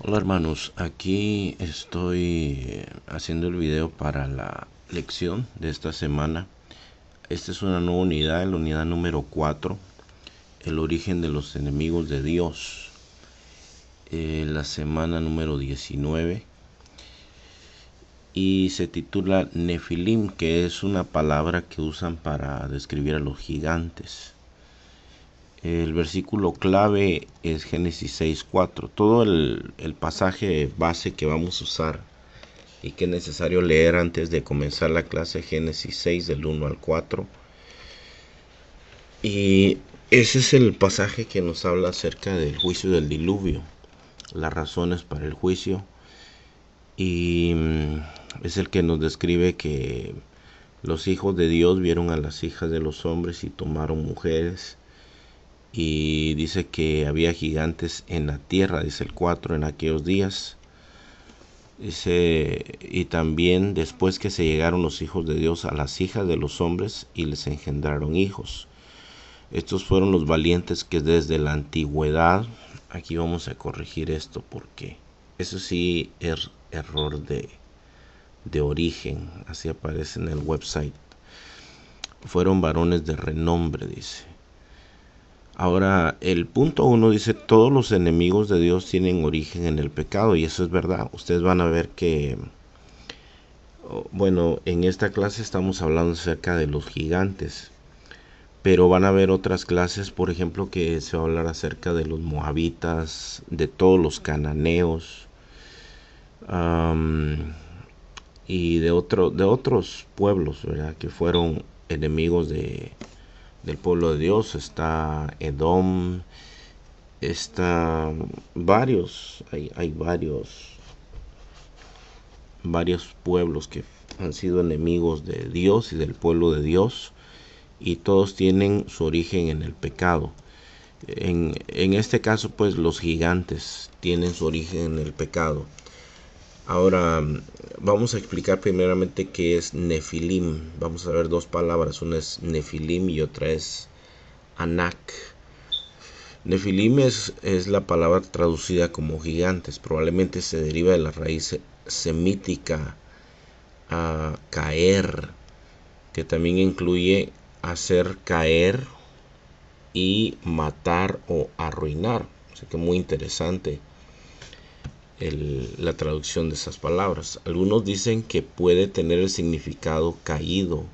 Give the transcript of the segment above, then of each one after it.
Hola hermanos, aquí estoy haciendo el video para la lección de esta semana. Esta es una nueva unidad, la unidad número 4, el origen de los enemigos de Dios. La semana número 19 y se titula Nefilim, que es una palabra que usan para describir a los gigantes. El versículo clave es Génesis 6:4. Todo el pasaje base que vamos a usar y que es necesario leer antes de comenzar la clase, Génesis 6 del 1 al 4. Y ese es el pasaje que nos habla acerca del juicio del diluvio, las razones para el juicio, y es el que nos describe que los hijos de Dios vieron a las hijas de los hombres y tomaron mujeres. Y dice que había gigantes en la tierra, dice el 4, en aquellos días. Dice, y también después que se llegaron los hijos de Dios a las hijas de los hombres y les engendraron hijos. Estos fueron los valientes que desde la antigüedad, aquí vamos a corregir esto porque eso sí es error de origen, así aparece en el website. Fueron varones de renombre, dice. Ahora, el punto 1 dice, todos los enemigos de Dios tienen origen en el pecado, y eso es verdad. Ustedes van a ver que, bueno, en esta clase estamos hablando acerca de los gigantes, pero van a haber otras clases, por ejemplo, que se va a hablar acerca de los moabitas, de todos los cananeos, y de otros pueblos, ¿verdad?, que fueron enemigos del pueblo de Dios. Está Edom, está varios, hay varios pueblos que han sido enemigos de Dios y del pueblo de Dios, y todos tienen su origen en el pecado. En este caso, pues, los gigantes tienen su origen en el pecado. Ahora vamos a explicar primeramente qué es Nefilim. Vamos a ver dos palabras, una es Nefilim y otra es Anak. Nefilim es la palabra traducida como gigantes. Probablemente se deriva de la raíz semítica a caer, que también incluye hacer caer y matar o arruinar. Así que muy interesante la traducción de esas palabras. Algunos dicen que puede tener el significado caído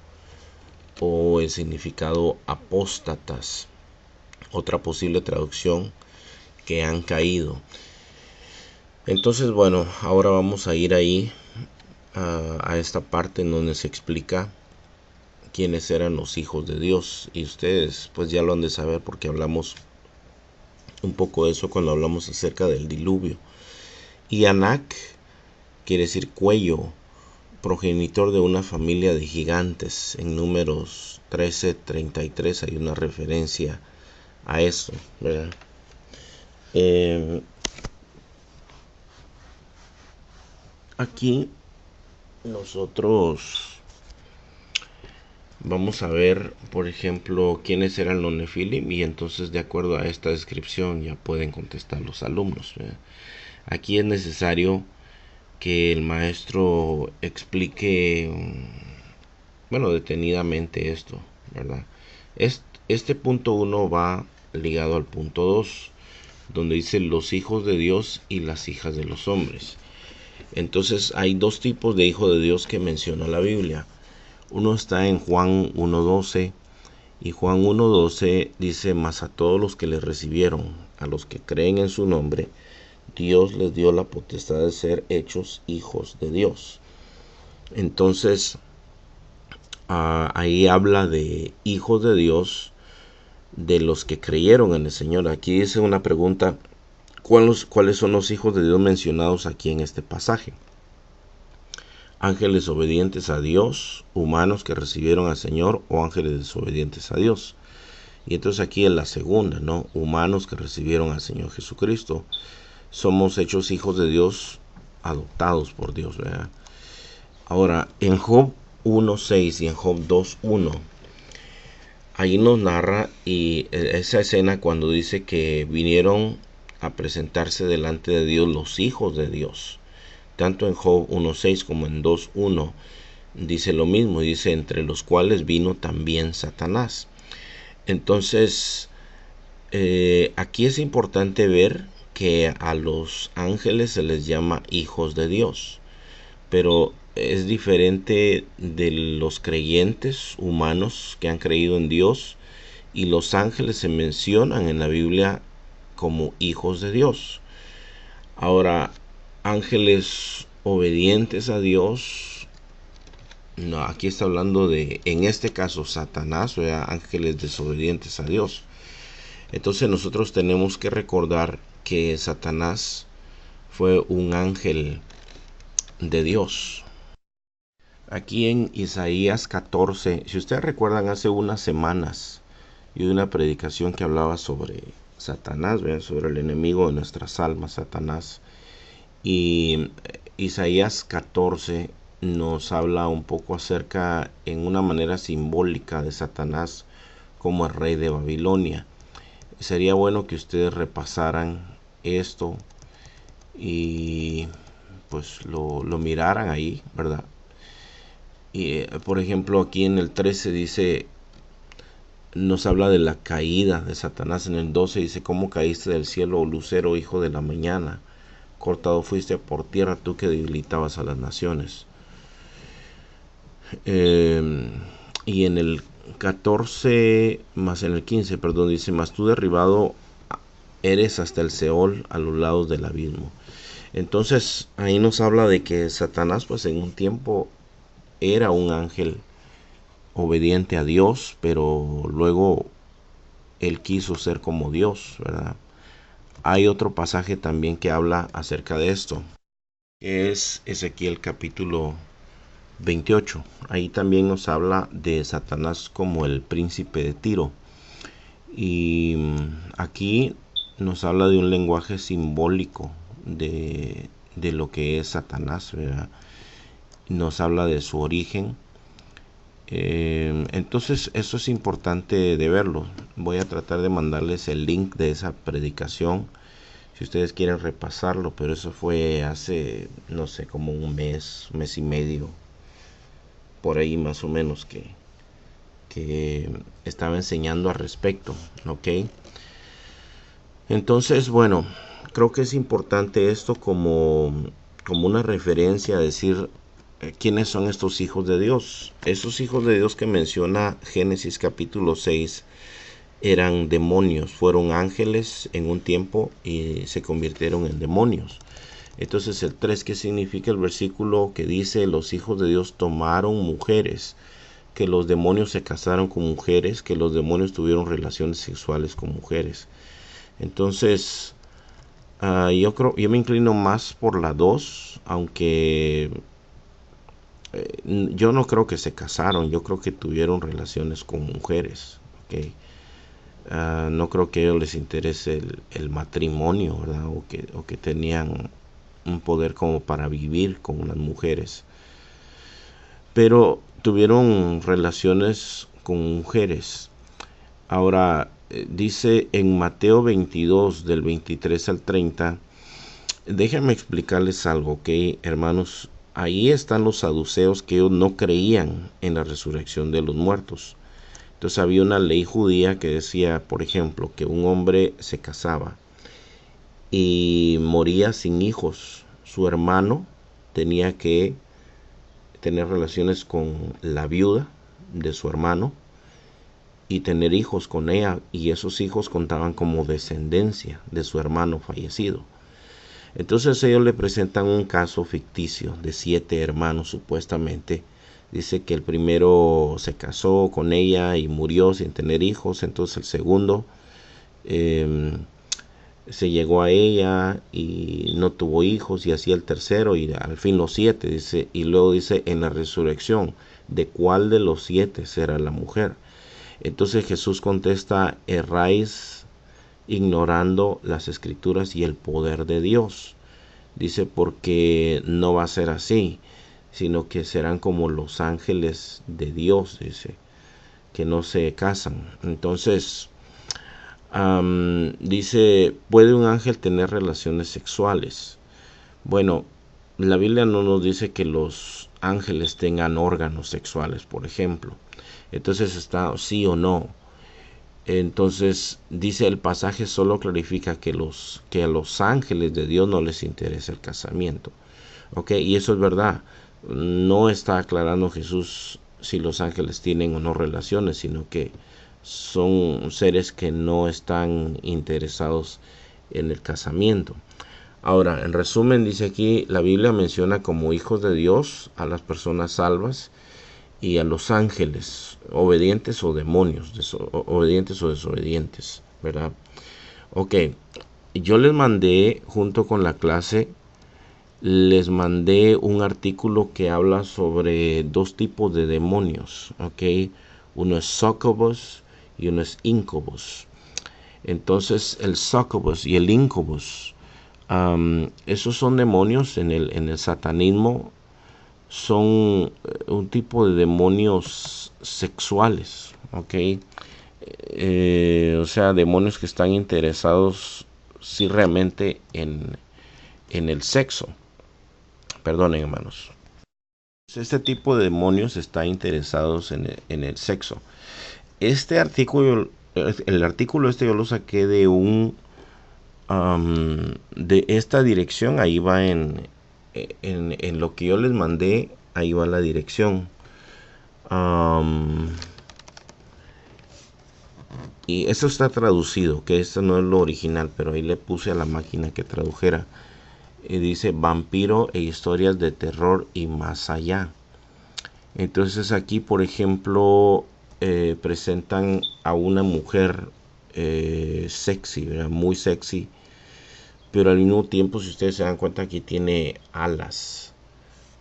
o el significado apóstatas. Otra posible traducción, que han caído. Entonces, bueno, ahora vamos a ir ahí a esta parte en donde se explica quiénes eran los hijos de Dios, y ustedes pues ya lo han de saber porque hablamos un poco de eso cuando hablamos acerca del diluvio. Y Anak quiere decir cuello, progenitor de una familia de gigantes. En Números 13:33 hay una referencia a eso, ¿verdad? Aquí nosotros vamos a ver, por ejemplo, quiénes eran los Nefilim, y entonces de acuerdo a esta descripción ya pueden contestar los alumnos, ¿verdad? Aquí es necesario que el maestro explique, bueno, detenidamente esto, ¿verdad? Este punto 1 va ligado al punto 2, donde dice los hijos de Dios y las hijas de los hombres. Entonces hay dos tipos de hijos de Dios que menciona la Biblia. Uno está en Juan 1:12, y Juan 1:12 dice, mas a todos los que le recibieron, a los que creen en su nombre, Dios les dio la potestad de ser hechos hijos de Dios. Entonces, ahí habla de hijos de Dios, de los que creyeron en el Señor. Aquí dice una pregunta, ¿cuáles son los hijos de Dios mencionados aquí en este pasaje? Ángeles obedientes a Dios, humanos que recibieron al Señor, o ángeles desobedientes a Dios. Y entonces aquí es la segunda, ¿no? Humanos que recibieron al Señor Jesucristo. Somos hechos hijos de Dios, adoptados por Dios, ¿verdad? Ahora, en Job 1:6 y en Job 2:1, ahí nos narra y esa escena cuando dice que vinieron a presentarse delante de Dios los hijos de Dios. Tanto en Job 1.6 como en 2.1 dice lo mismo, dice entre los cuales vino también Satanás. Entonces, aquí es importante ver que a los ángeles se les llama hijos de Dios, pero es diferente de los creyentes humanos que han creído en Dios, y los ángeles se mencionan en la Biblia como hijos de Dios. Ahora, ángeles obedientes a Dios, no, aquí está hablando de, en este caso, Satanás, o sea, ángeles desobedientes a Dios. Entonces nosotros tenemos que recordar que Satanás fue un ángel de Dios. Aquí en Isaías 14, si ustedes recuerdan, hace unas semanas y una predicación que hablaba sobre Satanás, ¿verdad? Sobre el enemigo de nuestras almas, Satanás. Y Isaías 14 nos habla un poco acerca, en una manera simbólica, de Satanás como el rey de Babilonia. Sería bueno que ustedes repasaran esto y pues lo miraran ahí, ¿verdad? Y por ejemplo, aquí en el 13 dice, nos habla de la caída de Satanás. En el 12 dice, ¿cómo caíste del cielo, oh lucero, hijo de la mañana? Cortado fuiste por tierra, tú que debilitabas a las naciones. Y en el 14, más en el 15, perdón, dice, más tú derribado eres hasta el Seol, a los lados del abismo. Entonces ahí nos habla de que Satanás pues en un tiempo era un ángel obediente a Dios, pero luego él quiso ser como Dios, ¿verdad? Hay otro pasaje también que habla acerca de esto, que es Ezequiel capítulo 28. Ahí también nos habla de Satanás como el príncipe de Tiro. Y aquí nos habla de un lenguaje simbólico de lo que es Satanás, ¿verdad? Nos habla de su origen. Entonces eso es importante de verlo. Voy a tratar de mandarles el link de esa predicación si ustedes quieren repasarlo, pero eso fue hace, no sé, como un mes y medio, por ahí más o menos, que estaba enseñando al respecto, ¿ok? Entonces, bueno, creo que es importante esto como una referencia a decir quiénes son estos hijos de Dios. Esos hijos de Dios que menciona Génesis capítulo 6 eran demonios, fueron ángeles en un tiempo y se convirtieron en demonios. Entonces el 3, ¿qué significa el versículo que dice los hijos de Dios tomaron mujeres? Que los demonios se casaron con mujeres, que los demonios tuvieron relaciones sexuales con mujeres. Entonces yo me inclino más por la 2, aunque yo no creo que se casaron, yo creo que tuvieron relaciones con mujeres, ¿okay? No creo que a ellos les interese el matrimonio, ¿verdad? O que tenían un poder como para vivir con las mujeres. Pero tuvieron relaciones con mujeres. Ahora, dice en Mateo 22, del 23 al 30, déjenme explicarles algo, ¿ok, hermanos? Ahí están los saduceos, que ellos no creían en la resurrección de los muertos. Entonces había una ley judía que decía, por ejemplo, que un hombre se casaba y moría sin hijos. Su hermano tenía que tener relaciones con la viuda de su hermano y tener hijos con ella, y esos hijos contaban como descendencia de su hermano fallecido. Entonces ellos le presentan un caso ficticio de 7 hermanos supuestamente. Dice que el primero se casó con ella y murió sin tener hijos. Entonces el segundo se llegó a ella y no tuvo hijos, y así el tercero, y al fin los 7. Dice, y luego dice en la resurrección, ¿de cuál de los 7 será la mujer? Entonces Jesús contesta, erráis ignorando las escrituras y el poder de Dios. Dice, porque no va a ser así, sino que serán como los ángeles de Dios, dice, que no se casan. Entonces, Dice, ¿puede un ángel tener relaciones sexuales? Bueno, la Biblia no nos dice que los ángeles tengan órganos sexuales, por ejemplo. Entonces está sí o no. Entonces dice el pasaje solo clarifica que a los ángeles de Dios no les interesa el casamiento. Ok, y eso es verdad. No está aclarando Jesús si los ángeles tienen o no relaciones, sino que son seres que no están interesados en el casamiento. Ahora, en resumen, dice aquí, la Biblia menciona como hijos de Dios a las personas salvas y a los ángeles, obedientes o demonios, obedientes o desobedientes, ¿verdad? Ok, yo les mandé, junto con la clase, les mandé un artículo que habla sobre dos tipos de demonios, ok. Uno es succubus y uno es incubus. Entonces el succubus y el incubus, esos son demonios en el satanismo, son un tipo de demonios sexuales, ok. O sea, demonios que están interesados sí realmente en el sexo. Perdonen, hermanos. Este tipo de demonios está interesados en el sexo. Este artículo, el artículo este yo lo saqué de esta dirección. Ahí va en lo que yo les mandé, ahí va la dirección. Y eso está traducido, que esto no es lo original, pero ahí le puse a la máquina que tradujera. Y dice vampiro e historias de terror y más allá. Entonces aquí, por ejemplo, presentan a una mujer sexy, ¿verdad? Muy sexy, pero al mismo tiempo, si ustedes se dan cuenta, aquí tiene alas,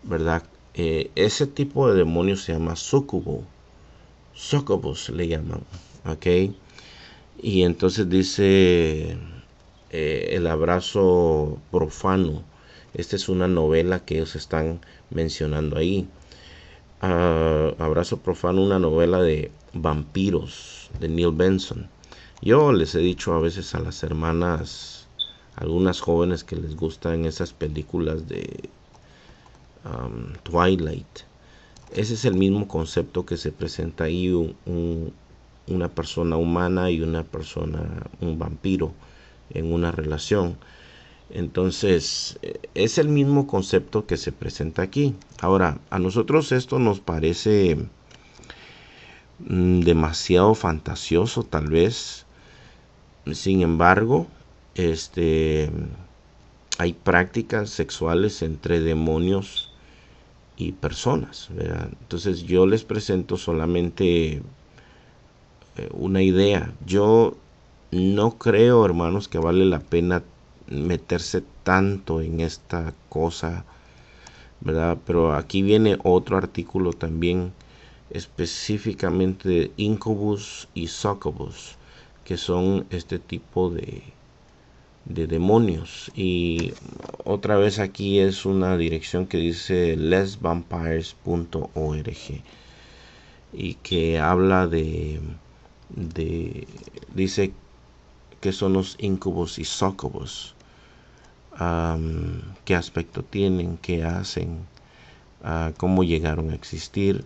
¿verdad? Ese tipo de demonio se llama sucubo, succubus le llaman, ¿ok? Y entonces dice el abrazo profano. Esta es una novela que ellos están mencionando ahí. Abrazo profano, una novela de vampiros de Neil Benson. Yo les he dicho a veces a las hermanas, algunas jóvenes que les gustan esas películas de Twilight. Ese es el mismo concepto que se presenta ahí, una persona humana y una persona, un vampiro, en una relación. Entonces, es el mismo concepto que se presenta aquí. Ahora, a nosotros esto nos parece demasiado fantasioso, tal vez. Sin embargo, este, hay prácticas sexuales entre demonios y personas, ¿verdad? Entonces, yo les presento solamente una idea. Yo no creo, hermanos, que vale la pena meterse tanto en esta cosa, ¿verdad? Pero aquí viene otro artículo también específicamente de incubus y succubus, que son este tipo de demonios. Y otra vez aquí es una dirección que dice lesvampires.org y que habla de dice que son los incubos y succubos, qué aspecto tienen, qué hacen, cómo llegaron a existir.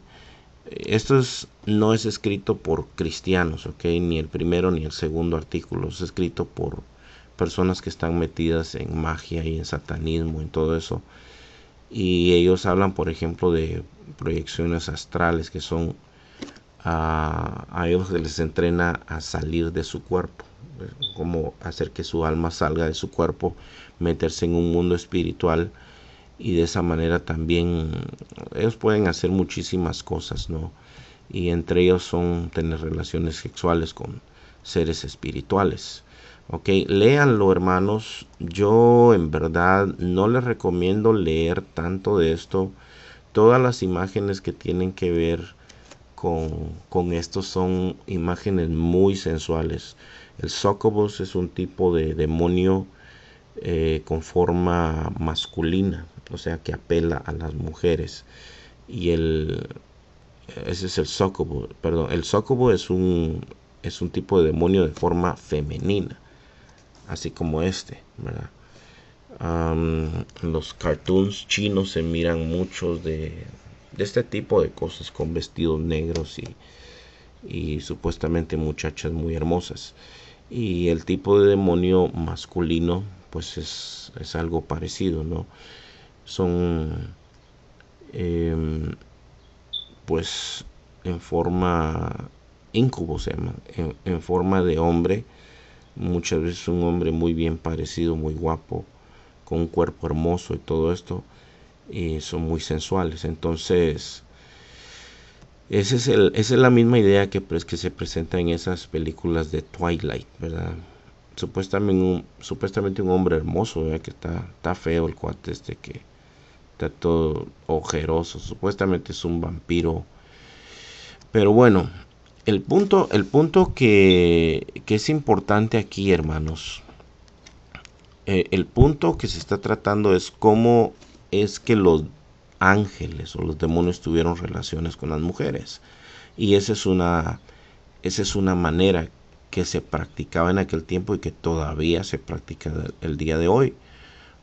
No es escrito por cristianos, ¿ok? Ni el primero ni el segundo artículo. Es escrito por personas que están metidas en magia y en satanismo, en todo eso. Y ellos hablan, por ejemplo, de proyecciones astrales, que son a ellos se les entrena a salir de su cuerpo, como hacer que su alma salga de su cuerpo, meterse en un mundo espiritual, y de esa manera también ellos pueden hacer muchísimas cosas, ¿no? Y entre ellos son tener relaciones sexuales con seres espirituales. Ok, léanlo, hermanos. Yo en verdad no les recomiendo leer tanto de esto. Todas las imágenes que tienen que ver con esto son imágenes muy sensuales. El succubus es un tipo de demonio con forma masculina, o sea que apela a las mujeres. Y ese es el succubus, perdón, el succubus es es un tipo de demonio de forma femenina, así como ¿verdad? Los cartoons chinos se miran muchos de este tipo de cosas con vestidos negros y supuestamente muchachas muy hermosas. Y el tipo de demonio masculino pues es algo parecido, ¿no? Son pues en forma incubo se llama, en forma de hombre, muchas veces un hombre muy bien parecido, muy guapo, con un cuerpo hermoso y todo esto, y son muy sensuales. Entonces esa es la misma idea que, pues, que se presenta en esas películas de Twilight, ¿verdad? Supuestamente un hombre hermoso, ¿verdad? Que está feo el cuate que está todo ojeroso, supuestamente es un vampiro. Pero bueno, el punto que es importante aquí, hermanos, el punto que se está tratando es cómo es que los ángeles o los demonios tuvieron relaciones con las mujeres. Y esa es una manera que se practicaba en aquel tiempo y que todavía se practica el día de hoy.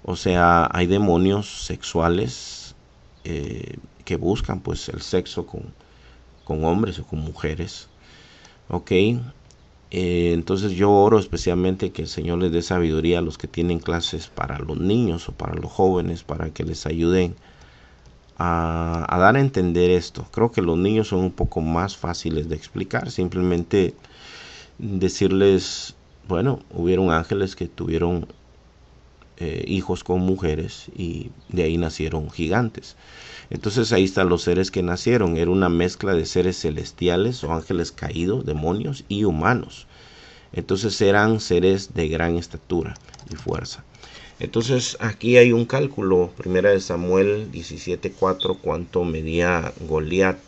O sea, hay demonios sexuales que buscan pues el sexo con hombres o con mujeres. Ok, entonces yo oro especialmente que el Señor les dé sabiduría a los que tienen clases para los niños o para los jóvenes, para que les ayuden a dar a entender esto. Creo que los niños son un poco más fáciles de explicar, simplemente decirles, bueno, hubieron ángeles que tuvieron hijos con mujeres y de ahí nacieron gigantes. Entonces ahí están los seres que nacieron. Era una mezcla de seres celestiales o ángeles caídos, demonios y humanos. Entonces eran seres de gran estatura y fuerza. Entonces aquí hay un cálculo, primera de Samuel 17:4, cuánto medía Goliat.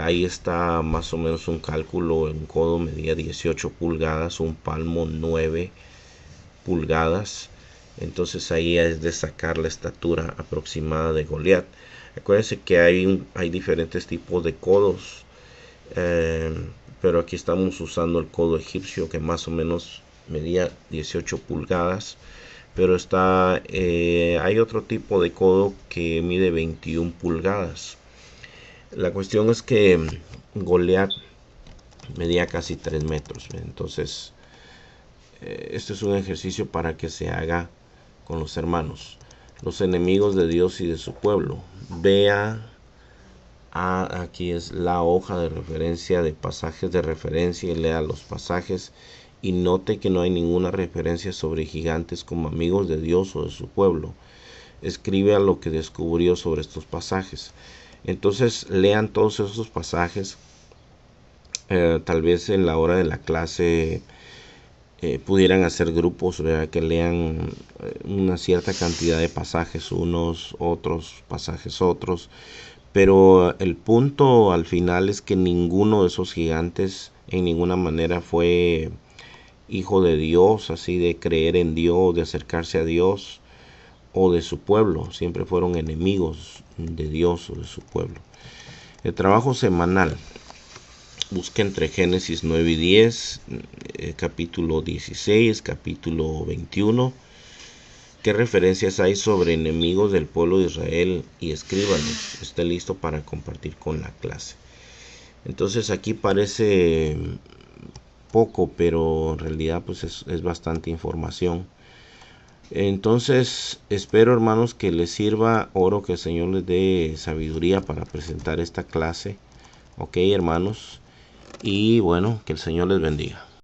Ahí está más o menos un cálculo, un codo medía 18 pulgadas, un palmo 9 pulgadas. Entonces ahí es de sacar la estatura aproximada de Goliat. Acuérdense que hay diferentes tipos de codos, pero aquí estamos usando el codo egipcio que más o menos medía 18 pulgadas. Pero hay otro tipo de codo que mide 21 pulgadas. La cuestión es que Goliat medía casi 3 metros. Entonces, esto es un ejercicio para que se haga con los hermanos, los enemigos de Dios y de su pueblo. Vea, aquí es la hoja de referencia de pasajes de referencia y lea los pasajes y note que no hay ninguna referencia sobre gigantes como amigos de Dios o de su pueblo. Escribe a lo que descubrió sobre estos pasajes. Entonces lean todos esos pasajes. Tal vez en la hora de la clase pudieran hacer grupos, ¿verdad? Que lean una cierta cantidad de pasajes unos, otros pasajes otros, pero el punto al final es que ninguno de esos gigantes en ninguna manera fue hijo de Dios, así de creer en Dios, de acercarse a Dios o de su pueblo. Siempre fueron enemigos de Dios o de su pueblo. El trabajo semanal: busca entre Génesis 9 y 10, capítulo 16, capítulo 21. ¿Qué referencias hay sobre enemigos del pueblo de Israel? Y escríbanos. Esté listo para compartir con la clase. Entonces aquí parece poco, pero en realidad pues es bastante información. Entonces espero, hermanos, que les sirva. Oro que el Señor les dé sabiduría para presentar esta clase. Ok, hermanos. Y bueno, que el Señor les bendiga.